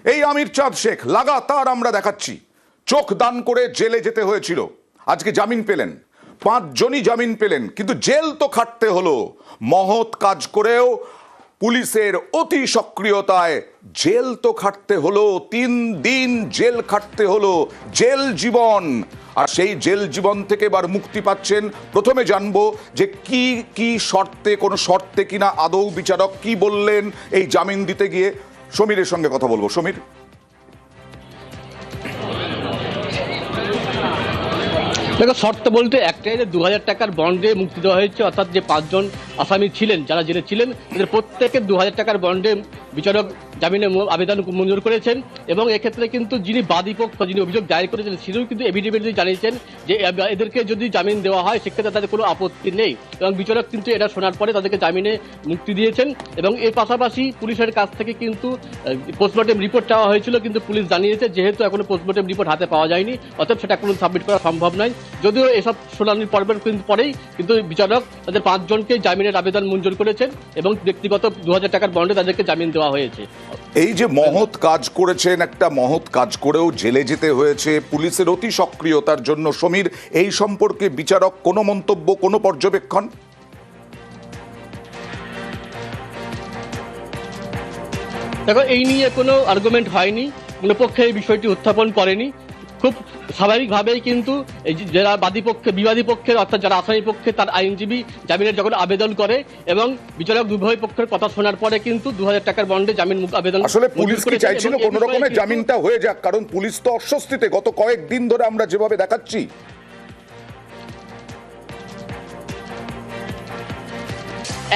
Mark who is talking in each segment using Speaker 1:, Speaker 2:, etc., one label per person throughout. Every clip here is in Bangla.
Speaker 1: এই আমির চাঁদ শেখ লাগাতার আমরা দেখাচ্ছি চোখ দান করে জেলে যেতে হয়েছিল, আজকে জামিন পেলেন, 5 জনই জামিন পেলেন, কিন্তু জেল তো খাটতে হলো। মহৎ কাজ করেও পুলিশের অতি সক্রিয়তায় জেল তো খাটতে হলো, 3 দিন জেল খাটতে হলো, জেল জীবন। আর সেই জেল জীবন থেকে এবার মুক্তি পাচ্ছেন। প্রথমে জানবো যে কি কি শর্তে, কোনো শর্তে কিনা আদৌ বিচারক কি বললেন এই জামিন দিতে গিয়ে। সমীরের সঙ্গে কথা বলবো। সমীর,
Speaker 2: দেখো, শর্ত বলতে একটাই যে 2000 টাকার বন্ডে মুক্তি দেওয়া হয়েছে, অর্থাৎ যে 5 জন আসামি ছিলেন যারা জেলে ছিলেন তাদের প্রত্যেকে 2000 টাকার বন্ডে বিচারক জামিনে আবেদন মঞ্জুর করেছেন। এবং এক্ষেত্রে কিন্তু যিনি বাদীপক্ষ, যিনি অভিযোগ দায়ের করেছেন, সেও কিন্তু এফিডেভিট জানিয়েছেন যে এদেরকে যদি জামিন দেওয়া হয় সেক্ষেত্রে তাদের কোনো আপত্তি নেই। এবং বিচারক কিন্তু এটা শোনার পরে তাদেরকে জামিনে মুক্তি দিয়েছেন। এবং এর পাশাপাশি পুলিশের কাছ থেকে কিন্তু পোস্টমর্টেম রিপোর্ট চাওয়া হয়েছিল, কিন্তু পুলিশ জানিয়েছে যেহেতু এখনো পোস্টমর্টেম রিপোর্ট হাতে পাওয়া যায়নি, অতএব সেটা কোনো সাবমিট করা সম্ভব নয়। যদিও এসব শুনানির পর্বের পরেই কিন্তু বিচারক তাদের 5 জনকে জামিনের আবেদন মঞ্জুর করেছেন এবং ব্যক্তিগত 2000 টাকার বন্ডে তাদেরকে জামিন দেওয়া হয়েছে।
Speaker 1: এই যে মহৎ কাজ করেছেন, একটা মহৎ কাজ করেও জেলে যেতে হয়েছে পুলিশের অতি সক্রিয়তার জন্য, সমীর, এই সম্পর্কে বিচারক কোনো মন্তব্য, কোনো পর্যবেক্ষণ?
Speaker 2: দেখো, এই নিয়ে কোনো আর্গুমেন্ট হয়নি, কোনো পক্ষে এই বিষয়টি উত্থাপন করেনি। খুব স্বাভাবিকভাবেই কিন্তু এই যারা বিবাদী পক্ষের অর্থাৎ যারা আসামি পক্ষে তার আইনজীবী জামিনের যখন আবেদন করে এবং বিচারক উভয় পক্ষের কথা শোনার পরে কিন্তু 2000 টাকার বন্ডে জামিন আবেদন। আসলে
Speaker 1: পুলিশ কি চাইছিল কোন রকমের জামিনটা হয়ে যাক, কারণ পুলিশ তো অস্বস্তিতে গত কয়েকদিন ধরে আমরা যেভাবে দেখাচ্ছি।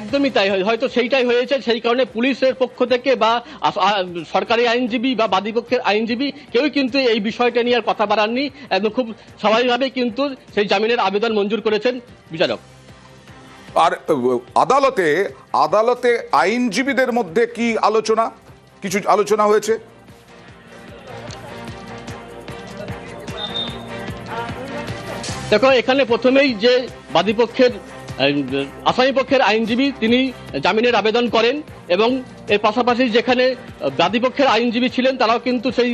Speaker 2: একদমই তাই, হয়তো সেইটাই হয়েছে। সেই কারণে পুলিশের পক্ষ থেকে বা সরকারি আইনজীবী বা বাদীপক্ষের আইনজীবী কেউ কিন্তু এই বিষয়টা নিয়ে আর কথা বাড়াননি। একদম খুব স্বাভাবিকভাবে কিন্তু সেই জামিনের আবেদন মঞ্জুর করেছেন বিচারক।
Speaker 1: আর আদালতে আইনজীবীদের মধ্যে কি কিছু আলোচনা হয়েছে?
Speaker 2: দেখো, এখানে প্রথমেই যে বাদীপক্ষের আসামি পক্ষের আইনজীবী তিনি জামিনের আবেদন করেন এবং এর পাশাপাশি যেখানে বাদীপক্ষের আইনজীবী ছিলেন তারাও কিন্তু সেই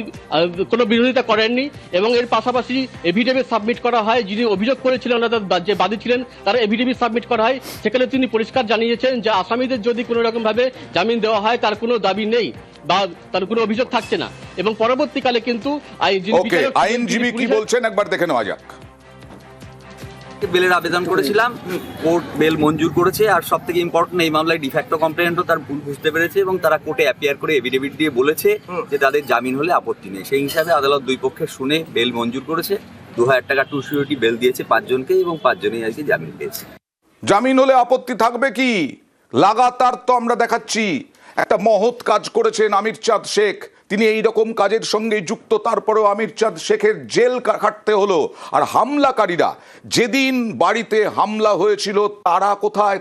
Speaker 2: কোনো বিরোধিতা করেননি। এবং এর পাশাপাশি এফিডেভিট সাবমিট করা হয়, যিনি অভিযোগ করেছিলেন অর্থাৎ যে বাদী ছিলেন তারা এফিডেভিট সাবমিট করা হয়। সেখানে তিনি পরিষ্কার জানিয়েছেন যে আসামিদের যদি কোনো রকমভাবে জামিন দেওয়া হয় তার কোনো দাবি নেই বা তার কোনো অভিযোগ থাকছে না। এবং পরবর্তীকালে কিন্তু
Speaker 1: আইনজীবী কি বলছেন একবার দেখে নেওয়া যাক।
Speaker 3: বেলের আবেদন করেছিলাম, কোর্ট বেল মঞ্জুর করেছে। আর সব থেকে ইম্পর্টেন্ট, এই মামলায় ডিফ্যাক্টো কমপ্লেন্টও তার ভুল বুঝতে পেরেছে এবং তারা কোর্টে অ্যাপিয়ার করে এফিডেভিট দিয়ে বলেছে যে তাদের জামিন হলে আপত্তি নেই। সেই হিসাবে আদালত দুই পক্ষের শুনে বেল মঞ্জুর করেছে। 2000 টাকা টু সিকিউরিটি বেল দিয়েছে 5 জনকে এবং 5 জনই আজকে জামিন পেয়েছে।
Speaker 1: জামিন হলে আপত্তি থাকবে কি? লাগাতার তো আমরা দেখাচ্ছি একটা মহৎ কাজ করেছেন আমির চাঁদ শেখ, তিনি এই রকম কাজের সঙ্গে যুক্ত, তারপরেও আমির চাঁদ শেখের জেল খাটতে হলো। আর হামলাকারীরা, যেদিন বাড়িতে হামলা হয়েছিল তারা কোথায়?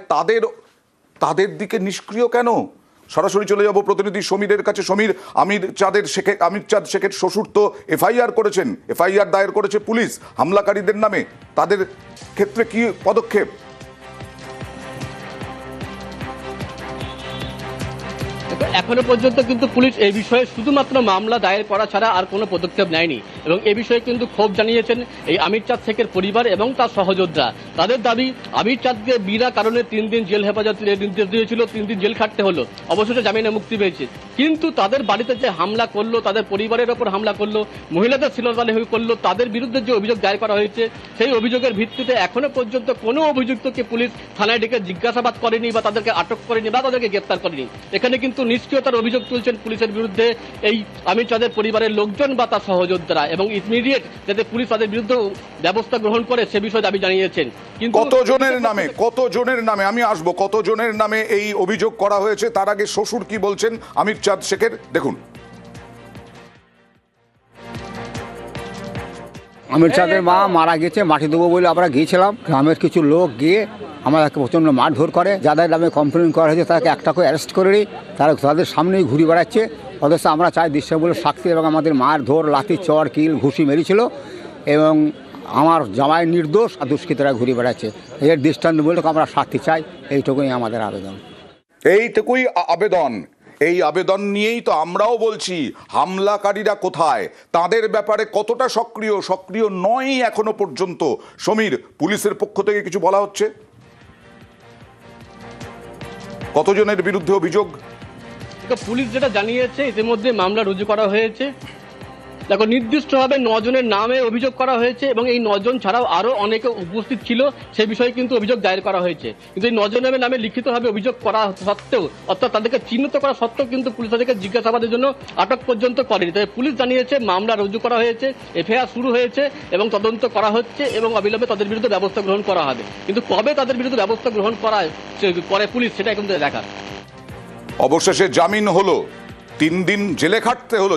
Speaker 1: তাদের দিকে নিষ্ক্রিয় কেন? সরাসরি চলে যাব প্রতিনিধি সমীরের কাছে। সমীর, আমির চাঁদ শেখের শ্বশুর তো এফআইআর করেছেন, এফআইআর দায়ের করেছে পুলিশ হামলাকারীদের নামে, তাদের ক্ষেত্রে কি পদক্ষেপ?
Speaker 2: এখনো পর্যন্ত কিন্তু পুলিশ এই বিষয়ে শুধুমাত্র মামলা দায়ের করা ছাড়া আর কোনো পদক্ষেপ নেয়নি। এবং এ বিষয়ে কিন্তু ক্ষোভ জানিয়েছেন এই আমির চাঁদ শেখের পরিবার এবং তার সহযোদ্ধা। তাদের দাবি, আমির চাঁদকে বিনা কারণে 3 দিন জেল হেফাজতের নির্দেশ দিয়েছিল, 3 দিন জেল খাটতে হলো, অবশেষে জামিনে মুক্তি পেয়েছে। কিন্তু তাদের বাড়িতে যে হামলা করলো, তাদের পরিবারের ওপর হামলা করলো, মহিলাদের শ্লীলতাহানি করলো, তাদের বিরুদ্ধে যে অভিযোগ দায়ের করা হয়েছে সেই অভিযোগের ভিত্তিতে এখনো পর্যন্ত কোনো অভিযুক্তকে পুলিশ থানায় ডেকে জিজ্ঞাসাবাদ করেনি বা তাদেরকে আটক করেনি বা তাদেরকে গ্রেপ্তার করেনি। এখানে কিন্তু নিষ্ক্রিয়তার অভিযোগ তুলছেন পুলিশের বিরুদ্ধে এই আমির চাঁদের পরিবারের লোকজন বা তার সহযোদ্ধারা, এবং ইমিডিয়েট যাতে পুলিশ তাদের বিরুদ্ধে ব্যবস্থা গ্রহণ করে সে বিষয়ে দাবি জানিয়েছেন। কিন্তু
Speaker 1: কতজনের নামে আমি আসবো, কতজনের নামে এই অভিযোগ করা হয়েছে? তার আগে শ্বশুর কি বলছেন আমির চাঁদ শেখের, দেখুন।
Speaker 4: আমির চাঁদের মা মারা গেছে, মাটি দেবো বলে আমরা গিয়েছিলাম। গ্রামের কিছু লোক গিয়ে আমাদেরকে প্রচণ্ড মারধর করে, যাদের নামে কমপ্লেন করা হয়েছে তাকে একটাকে অ্যারেস্ট করে নিই, তারা তাদের সামনেই ঘুরে বেড়াচ্ছে। অথচ আমরা চাই দৃশ্যমূলক শাস্তি, এবং আমাদের মারধর, লাঠি, চড়, কিল, ঘুষি মেরেছিল এবং আমার জামাই নির্দোষ, আর দুষ্কৃতীরা ঘুরে বেড়াচ্ছে। এর দৃষ্টান্তমূলক আমরা শাস্তি চাই, এইটুকুই আমাদের আবেদন।
Speaker 1: এইটুকুই আবেদন। এই আবেদন নিয়েই তো আমরাও বলছি হামলাকারীরা কোথায়, তাদের ব্যাপারে কতটা সক্রিয় নয় এখনো পর্যন্ত। সমীর, পুলিশের পক্ষ থেকে কিছু বলা হচ্ছে? কতজনের বিরুদ্ধে অভিযোগ?
Speaker 2: পুলিশ যেটা জানিয়েছে ইতিমধ্যে মামলা রুজু করা হয়েছে। দেখো, নির্দিষ্টভাবে 9 জনের নামে অভিযোগ করা হয়েছে এবং এই 9 জন ছাড়াও আরো অনেকে উপস্থিত ছিল, সেই বিষয়ে কিন্তু অভিযোগ দায়ের করা হয়েছে। কিন্তু এই 9 জনের নামে লিখিতভাবে অভিযোগ করা সত্ত্বেও, অর্থাৎ তাদেরকে চিহ্নিত করা সত্ত্বেও কিন্তু পুলিশ তাদেরকে জিজ্ঞাসাবাদের জন্য আটক পর্যন্ত করেনি। তবে পুলিশ জানিয়েছে মামলা রুজু করা হয়েছে, এফআইআর শুরু হয়েছে এবং তদন্ত করা হচ্ছে এবং অবিলম্বে তাদের বিরুদ্ধে ব্যবস্থা গ্রহণ করা হবে। কিন্তু কবে তাদের বিরুদ্ধে ব্যবস্থা গ্রহণ করে পুলিশ, সেটা এখন দেখার।
Speaker 1: অবশেষে জামিন হলো, 3 দিন জেলে খাটতে হলো,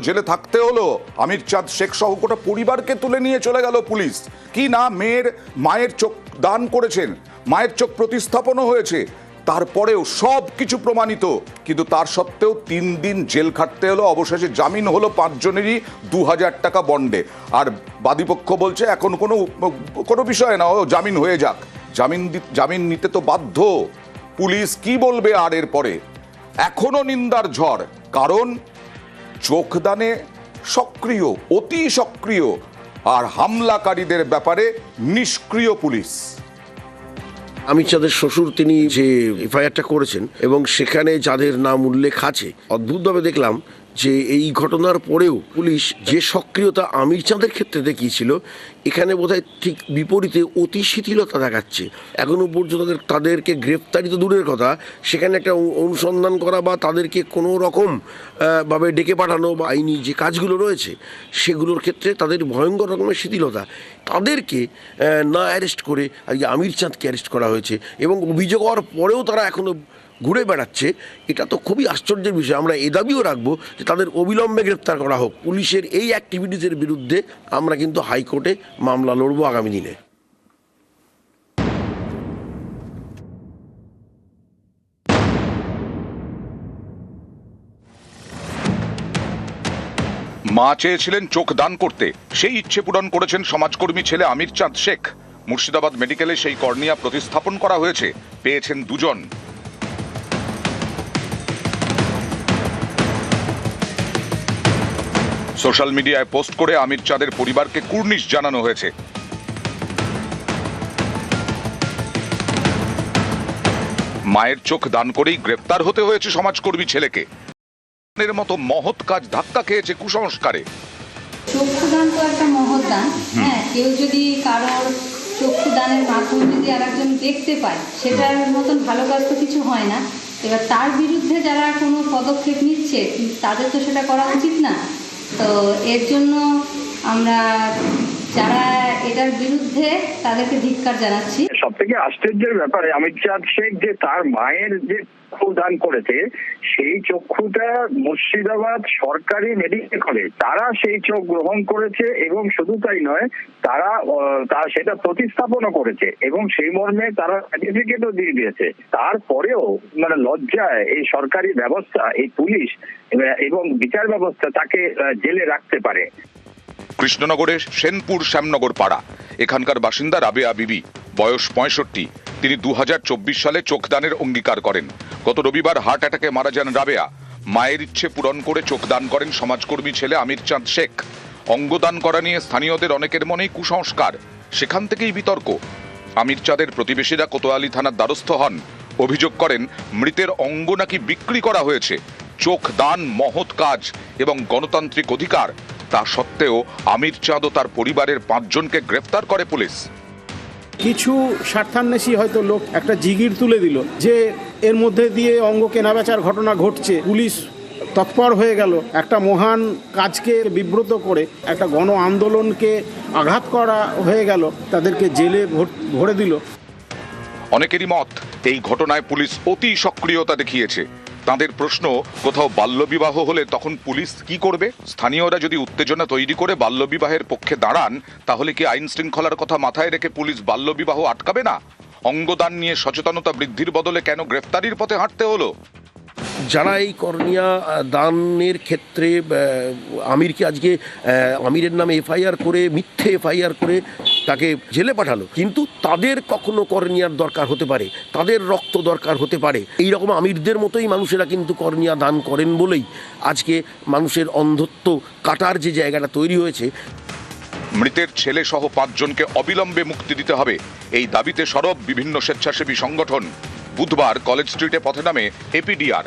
Speaker 1: জেলে থাকতে হলো। আমির চাঁদ শেখ সহ গোটা পরিবারকে তুলে নিয়ে চলে গেল পুলিশ। কি না, মায়ের চোখ দান করেছেন, মায়ের চোখ প্রতিস্থাপনও হয়েছে, তারপরেও সব কিছু প্রমাণিত, কিন্তু তার সত্ত্বেও 3 দিন জেল খাটতে হলো। অবশেষে জামিন হলো 5 জনেরই 2000 টাকা বন্ডে। আর বাদীপক্ষ বলছে এখন কোনো বিষয় না, ও জামিন হয়ে যাক। জামিন নিতে তো বাধ্য। পুলিশ কি বলবে আর এর পরে? এখনো নিন্দার ঝড়, কারণ চোখদানে সক্রিয়, অতি সক্রিয়, আর হামলাকারীদের ব্যাপারে নিষ্ক্রিয় পুলিশ।
Speaker 5: আমির চাঁদের শ্বশুর তিনি যে এফআইআরটা করেছেন এবং সেখানে যাদের নাম উল্লেখ আছে, অদ্ভুতভাবে দেখলাম যে এই ঘটনার পরেও পুলিশ যে সক্রিয়তা আমির চাঁদের ক্ষেত্রে দেখিয়েছিল, এখানে বোধহয় ঠিক বিপরীতে অতি শিথিলতা দেখাচ্ছে। এখনও পর্যন্ত তাদেরকে গ্রেপ্তারি তো দূরের কথা, সেখানে একটা অনুসন্ধান করা বা তাদেরকে কোনো রকম ভাবে ডেকে পাঠানো বা আইনি যে কাজগুলো রয়েছে সেগুলোর ক্ষেত্রে তাদের ভয়ঙ্কর রকমের শিথিলতা। তাদেরকে না অ্যারেস্ট করে আজকে আমির চাঁদকে অ্যারেস্ট করা হয়েছে এবং অভিযোগ হওয়ার পরেও তারা এখনও ঘুরে বেড়াচ্ছে। এটা তো খুবই আশ্চর্যের বিষয়। আমরা এ দাবিও রাখবো যে তাদের অবিলম্বে গ্রেপ্তার করা হোক। পুলিশের এই অ্যাক্টিভিটিসের বিরুদ্ধে আমরা কিন্তু হাইকোর্টে মামলা লড়বো আগামী দিনে।
Speaker 1: মা চেয়েছিলেন চোখ দান করতে, সেই ইচ্ছে পূরণ করেছেন সমাজকর্মী ছেলে আমির চাঁদ শেখ। মুর্শিদাবাদ মেডিকেলে সেই কর্নিয়া প্রতিস্থাপন করা হয়েছে, পেয়েছেন 2 জন। সোশ্যাল মিডিয়ায় পোস্ট করে আমির চাঁদের পরিবারকে কুর্নিশ জানানো হয়েছে। মায়ের চোখ দান করেই গ্রেপ্তার হতে হয়েছে সমাজকর্মী ছেলেকে। এর মতো মহৎ কাজ ধাক্কা খেয়েছে কুসংস্কারে।
Speaker 6: চক্ষুদান তো একটা মহৎ দান। হ্যাঁ, কেউ যদি কারোর চক্ষুদানের মাধ্যমে যদি আরেকজন দেখতে পায়, সেটার মতন ভালো কাজ তো কিছু হয় না। এবার তার বিরুদ্ধে যারা কোনো পদক্ষেপ নিচ্ছে, তাদের তো সেটা করা উচিত না। তো এর জন্য আমরা যারা এটার বিরুদ্ধে, তাদেরকে ধিক্কার জানাচ্ছি।
Speaker 7: সব থেকে আশ্চর্যের ব্যাপারে আমির চাঁদ শেখ যে তার মায়ের যে চক্ষু দান করেছে, সেই চক্ষুটা মুর্শিদাবাদ সরকারি মেডিকেল কলেজ, তারা সেই চোখ গ্রহণ করেছে এবং শুধু তাই নয়, তারা সেটা প্রতিস্থাপনও করেছে এবং সেই মর্মে তারা সার্টিফিকেটও দিয়ে দিয়েছে। তারপরেও মানে লজ্জায় এই সরকারি ব্যবস্থা, এই পুলিশ এবং বিচার ব্যবস্থা তাকে জেলে রাখতে পারে।
Speaker 1: কৃষ্ণনগরের সেনপুর শ্যামনগর পাড়া, এখানকার বাসিন্দা রাবেয়া বিবি, বয়স 65। তিনি 2024 সালে চোখদানের অঙ্গীকার করেন। গত রবিবার হার্ট অ্যাটাকে মারা যান রাবেয়া। মায়ের ইচ্ছে পূরণ করে চোখদান করেন সমাজকর্মী ছেলে আমির চাঁদ শেখ। অঙ্গদান করা নিয়ে স্থানীয়দের অনেকের মনেই কুসংস্কার, সেখান থেকেই বিতর্ক। আমির চাঁদের প্রতিবেশীরা কোতোয়ালি থানার দ্বারস্থ হন, অভিযোগ করেন মৃতের অঙ্গ নাকি বিক্রি করা হয়েছে। চোখ দান মহৎ কাজ এবং গণতান্ত্রিক অধিকার, তা সত্ত্বেও আমির চাঁদ ও তার পরিবারের 5 জনকে গ্রেফতার করে পুলিশ।
Speaker 8: কিছু স্বার্থান্বেষী হয়তো লোক একটা জিগির তুলে দিল যে এর মধ্যে দিয়ে অঙ্গ কেনাবেচার ঘটনা ঘটছে, পুলিশ তৎপর হয়ে গেল, একটা মহান কাজকে বিব্রত করে একটা গণ আন্দোলনকে আঘাত করা হয়ে গেল, তাদেরকে জেলে ভরে দিল।
Speaker 1: অনেকেরই মত, এই ঘটনায় পুলিশ অতি সক্রিয়তা দেখিয়েছে। তাদের প্রশ্ন, কোথাও বাল্যবিবাহ হলে তখন পুলিশ কি করবে? স্থানীয়রা যদি উত্তেজনা তৈরি করে বাল্যবিবাহের পক্ষে দাঁড়ান, তাহলে কি আইন শৃঙ্খলার কথা মাথায় রেখে পুলিশ বাল্যবিবাহ আটকাবে না? অঙ্গদান নিয়ে সচেতনতা বৃদ্ধির বদলে কেন গ্রেফতারির পথে হাঁটতে হলো?
Speaker 5: যারা এই কর্নিয়া দানের ক্ষেত্রে আমিরকে আজকে আমিরের নামে এফআইআর করে, মিথ্যে এফআইআর করে তাকে জেলে পাঠালো, কিন্তু তাদের কখনো কর্নিয়ার দরকার হতে পারে, তাদের রক্ত দরকার হতে পারে। এইরকম আমিরদের মতোই মানুষেরা কিন্তু কর্নিয়া দান করেন বলেই আজকে মানুষের অন্ধত্ব কাটার যে জায়গাটা তৈরি হয়েছে।
Speaker 1: মৃতের ছেলে সহ 5 জনকে অবিলম্বে মুক্তি দিতে হবে, এই দাবিতে সরব বিভিন্ন স্বেচ্ছাসেবী সংগঠন। বুধবার কলেজ স্ট্রিটে পথে নামে এপিডিআর।